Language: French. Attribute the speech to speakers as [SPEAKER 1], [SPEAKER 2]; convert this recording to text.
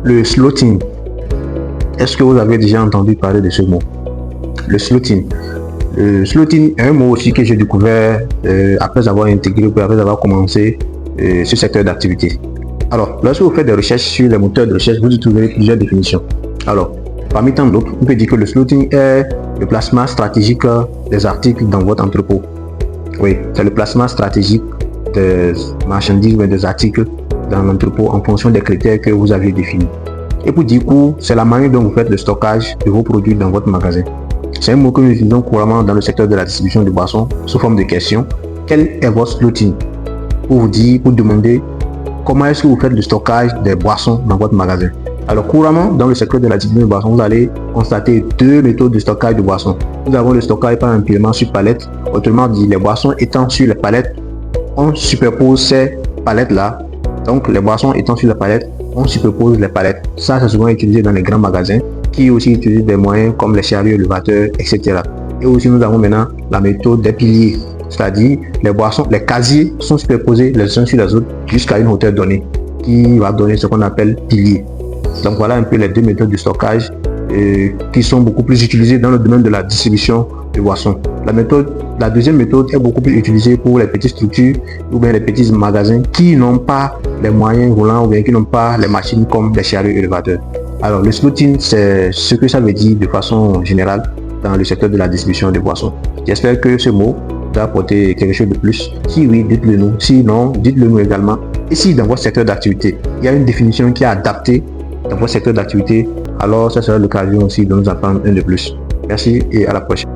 [SPEAKER 1] Le slotting. Est-ce que vous avez déjà entendu parler de ce mot? Le slotting. Le slotting est un mot aussi que j'ai découvert après avoir intégré, après avoir commencé ce secteur d'activité. Alors, lorsque vous faites des recherches sur les moteurs de recherche, vous y trouverez plusieurs définitions. Alors, parmi tant d'autres, on peut dire que le slotting est le placement stratégique des articles dans votre entrepôt. Oui, c'est le placement stratégique des marchandises ou des articles dans l'entrepôt en fonction des critères que vous avez définis. Et pour dire court, c'est la manière dont vous faites le stockage de vos produits dans votre magasin. C'est un mot que nous utilisons couramment dans le secteur de la distribution de boissons sous forme de question. Quel est votre slotting? Pour vous dire, pour demander comment est-ce que vous faites le stockage des boissons dans votre magasin. Alors couramment, dans le secteur de la distribution de boissons, vous allez constater deux méthodes de stockage de boissons. Nous avons le stockage par empilement sur palette. Autrement dit, les boissons étant sur les palettes, on superpose ces palettes-là. Donc les boissons étant sur la palette, on superpose les palettes. Ça, c'est souvent utilisé dans les grands magasins qui aussi utilisent des moyens comme les chariots élevateurs, etc. Et aussi, nous avons maintenant la méthode des piliers. C'est-à-dire, les boissons, les casiers sont superposés les uns sur les autres jusqu'à une hauteur donnée qui va donner ce qu'on appelle pilier. Donc voilà un peu les deux méthodes de stockage qui sont beaucoup plus utilisées dans le domaine de la distribution de boissons. La deuxième méthode est beaucoup plus utilisée pour les petites structures ou bien les petits magasins qui n'ont pas les moyens roulants ou bien qui n'ont pas les machines comme les chariots élevateurs. Alors le slotting, c'est ce que ça veut dire de façon générale dans le secteur de la distribution de boissons. J'espère que ce mot va apporter quelque chose de plus. Si oui, dites-le nous. Sinon, dites-le nous également. Et si dans votre secteur d'activité, il y a une définition qui est adaptée dans votre secteur d'activité, alors ça sera l'occasion aussi de nous apprendre un de plus. Merci et à la prochaine.